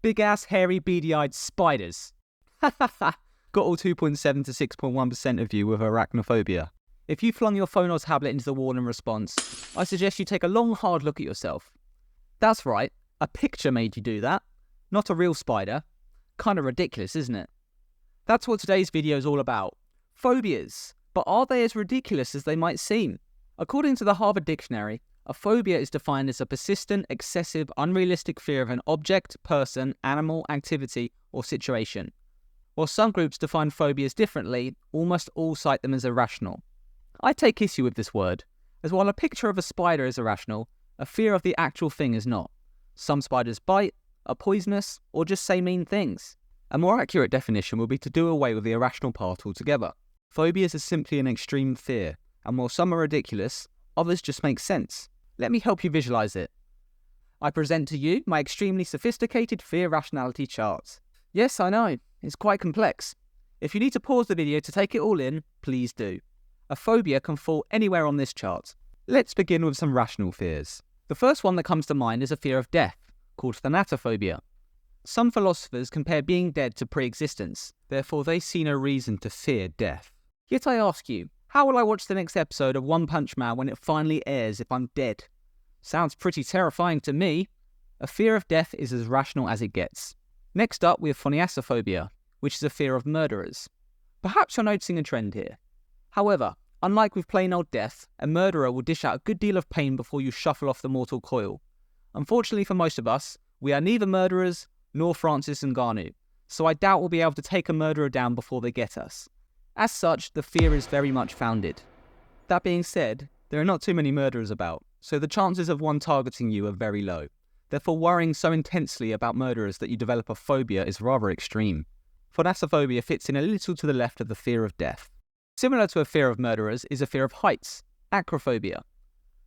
Big-ass, hairy, beady-eyed spiders. Ha ha ha. Got all 2.7 to 6.1% of you with arachnophobia. If you flung your phone or tablet into the wall in response, I suggest you take a long, hard look at yourself. That's right, a picture made you do that, not a real spider. Kind of ridiculous, isn't it? That's what today's video is all about. Phobias. But are they as ridiculous as they might seem? According to the Harvard Dictionary, a phobia is defined as a persistent, excessive, unrealistic fear of an object, person, animal, activity, or situation. While some groups define phobias differently, almost all cite them as irrational. I take issue with this word, as while a picture of a spider is irrational, a fear of the actual thing is not. Some spiders bite, are poisonous, or just say mean things. A more accurate definition would be to do away with the irrational part altogether. Phobias is simply an extreme fear, and while some are ridiculous, others just make sense. Let me help you visualize it. I present to you my extremely sophisticated fear rationality chart. Yes, I know, it's quite complex. If you need to pause the video to take it all in, please do. A phobia can fall anywhere on this chart. Let's begin with some rational fears. The first one that comes to mind is a fear of death, called thanatophobia. Some philosophers compare being dead to pre-existence, therefore they see no reason to fear death. Yet I ask you, how will I watch the next episode of One Punch Man when it finally airs if I'm dead? Sounds pretty terrifying to me. A fear of death is as rational as it gets. Next up we have phoniasophobia, which is a fear of murderers. Perhaps you're noticing a trend here. However, unlike with plain old death, a murderer will dish out a good deal of pain before you shuffle off the mortal coil. Unfortunately for most of us, we are neither murderers nor Francis Ngannou, so I doubt we'll be able to take a murderer down before they get us. As such, the fear is very much founded. That being said, there are not too many murderers about, so the chances of one targeting you are very low. Therefore, worrying so intensely about murderers that you develop a phobia is rather extreme. Phoniasophobia fits in a little to the left of the fear of death. Similar to a fear of murderers is a fear of heights, acrophobia.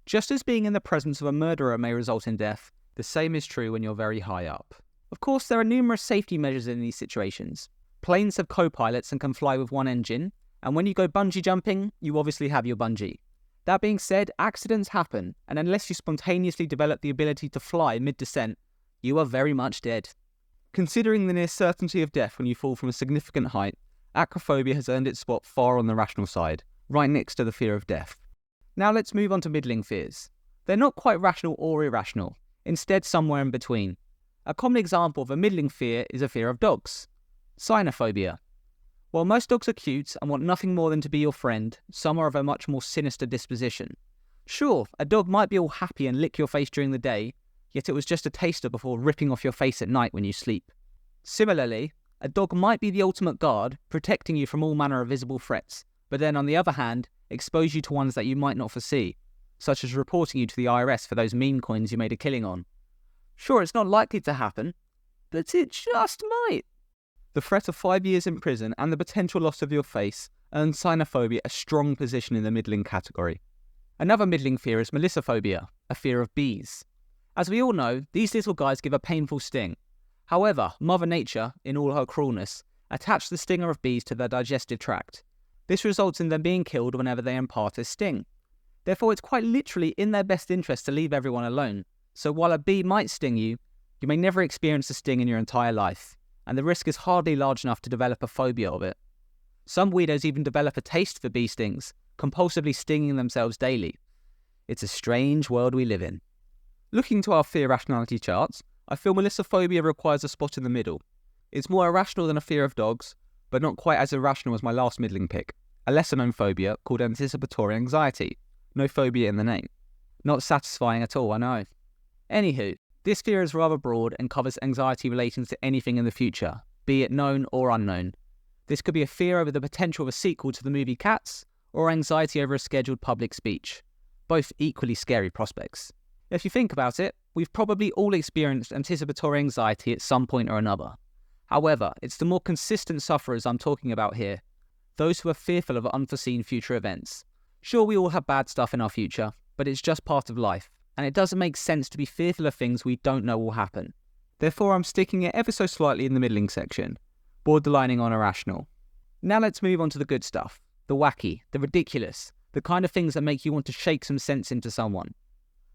Just as being in the presence of a murderer may result in death, the same is true when you're very high up. Of course, there are numerous safety measures in these situations. Planes have co-pilots and can fly with one engine, and when you go bungee jumping, you obviously have your bungee. That being said, accidents happen, and unless you spontaneously develop the ability to fly mid-descent, you are very much dead. Considering the near certainty of death when you fall from a significant height, acrophobia has earned its spot far on the rational side, right next to the fear of death. Now let's move on to middling fears. They're not quite rational or irrational, instead somewhere in between. A common example of a middling fear is a fear of dogs. Cynophobia. While most dogs are cute and want nothing more than to be your friend, some are of a much more sinister disposition. Sure, a dog might be all happy and lick your face during the day, yet it was just a taster before ripping off your face at night when you sleep. Similarly, a dog might be the ultimate guard, protecting you from all manner of visible threats, but then on the other hand, expose you to ones that you might not foresee, such as reporting you to the IRS for those meme coins you made a killing on. Sure, it's not likely to happen, but it just might. The threat of 5 years in prison and the potential loss of your face earn cynophobia a strong position in the middling category. Another middling fear is melissophobia, a fear of bees. As we all know, these little guys give a painful sting. However, Mother Nature, in all her cruelness, attached the stinger of bees to their digestive tract. This results in them being killed whenever they impart a sting. Therefore, it's quite literally in their best interest to leave everyone alone. So while a bee might sting you, you may never experience a sting in your entire life, and the risk is hardly large enough to develop a phobia of it. Some weirdos even develop a taste for bee stings, compulsively stinging themselves daily. It's a strange world we live in. Looking to our fear rationality charts, I feel melissophobia requires a spot in the middle. It's more irrational than a fear of dogs, but not quite as irrational as my last middling pick, a lesser known phobia called anticipatory anxiety. No phobia in the name. Not satisfying at all, I know. Anywho, this fear is rather broad and covers anxiety relating to anything in the future, be it known or unknown. This could be a fear over the potential of a sequel to the movie Cats, or anxiety over a scheduled public speech. Both equally scary prospects. If you think about it, we've probably all experienced anticipatory anxiety at some point or another. However, it's the more consistent sufferers I'm talking about here. Those who are fearful of unforeseen future events. Sure, we all have bad stuff in our future, but it's just part of life. And it doesn't make sense to be fearful of things we don't know will happen. Therefore, I'm sticking it ever so slightly in the middling section, borderlining on irrational. Now let's move on to the good stuff, the wacky, the ridiculous, the kind of things that make you want to shake some sense into someone.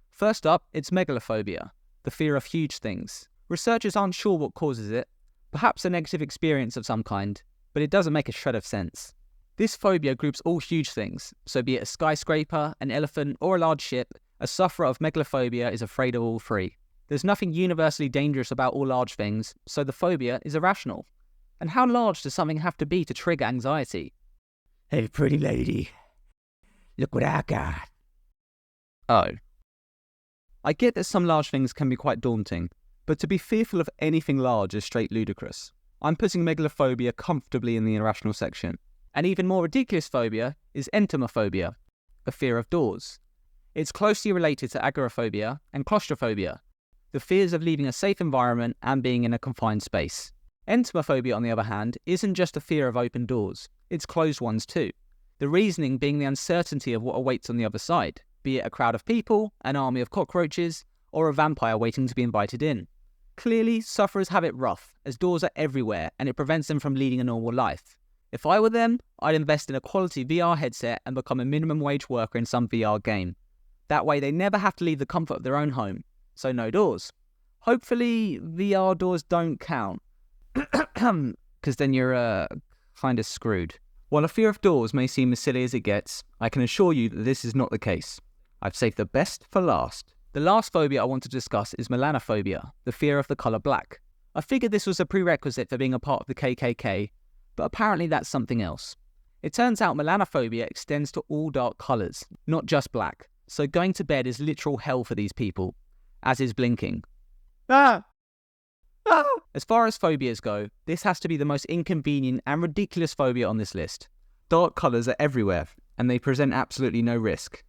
First up, it's megalophobia, the fear of huge things. Researchers aren't sure what causes it, perhaps a negative experience of some kind, but it doesn't make a shred of sense. This phobia groups all huge things, so be it a skyscraper, an elephant, or a large ship, a sufferer of megalophobia is afraid of all three. There's nothing universally dangerous about all large things, so the phobia is irrational. And how large does something have to be to trigger anxiety? Hey, pretty lady, look what I got. Oh. I get that some large things can be quite daunting, but to be fearful of anything large is straight ludicrous. I'm putting megalophobia comfortably in the irrational section. An even more ridiculous phobia is entomophobia, a fear of doors. It's closely related to agoraphobia and claustrophobia, the fears of leaving a safe environment and being in a confined space. Entomophobia, on the other hand, isn't just a fear of open doors, it's closed ones too. The reasoning being the uncertainty of what awaits on the other side, be it a crowd of people, an army of cockroaches, or a vampire waiting to be invited in. Clearly, sufferers have it rough, as doors are everywhere and it prevents them from leading a normal life. If I were them, I'd invest in a quality VR headset and become a minimum wage worker in some VR game. That way they never have to leave the comfort of their own home, so no doors. Hopefully VR doors don't count, because then you're kind of screwed. While a fear of doors may seem as silly as it gets, I can assure you that this is not the case. I've saved the best for last. The last phobia I want to discuss is melanophobia, the fear of the colour black. I figured this was a prerequisite for being a part of the KKK, but apparently that's something else. It turns out melanophobia extends to all dark colours, not just black, so going to bed is literal hell for these people, as is blinking. As far as phobias go, this has to be the most inconvenient and ridiculous phobia on this list. Dark colours are everywhere, and they present absolutely no risk.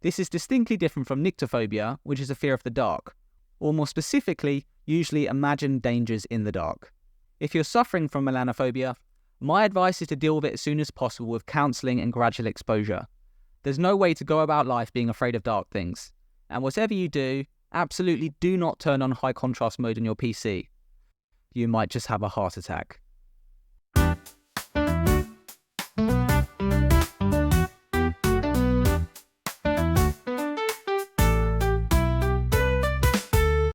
This is distinctly different from nyctophobia, which is a fear of the dark, or more specifically, usually imagined dangers in the dark. If you're suffering from melanophobia, my advice is to deal with it as soon as possible with counselling and gradual exposure. There's no way to go about life being afraid of dark things, and whatever you do, absolutely do not turn on high contrast mode on your PC. You might just have a heart attack.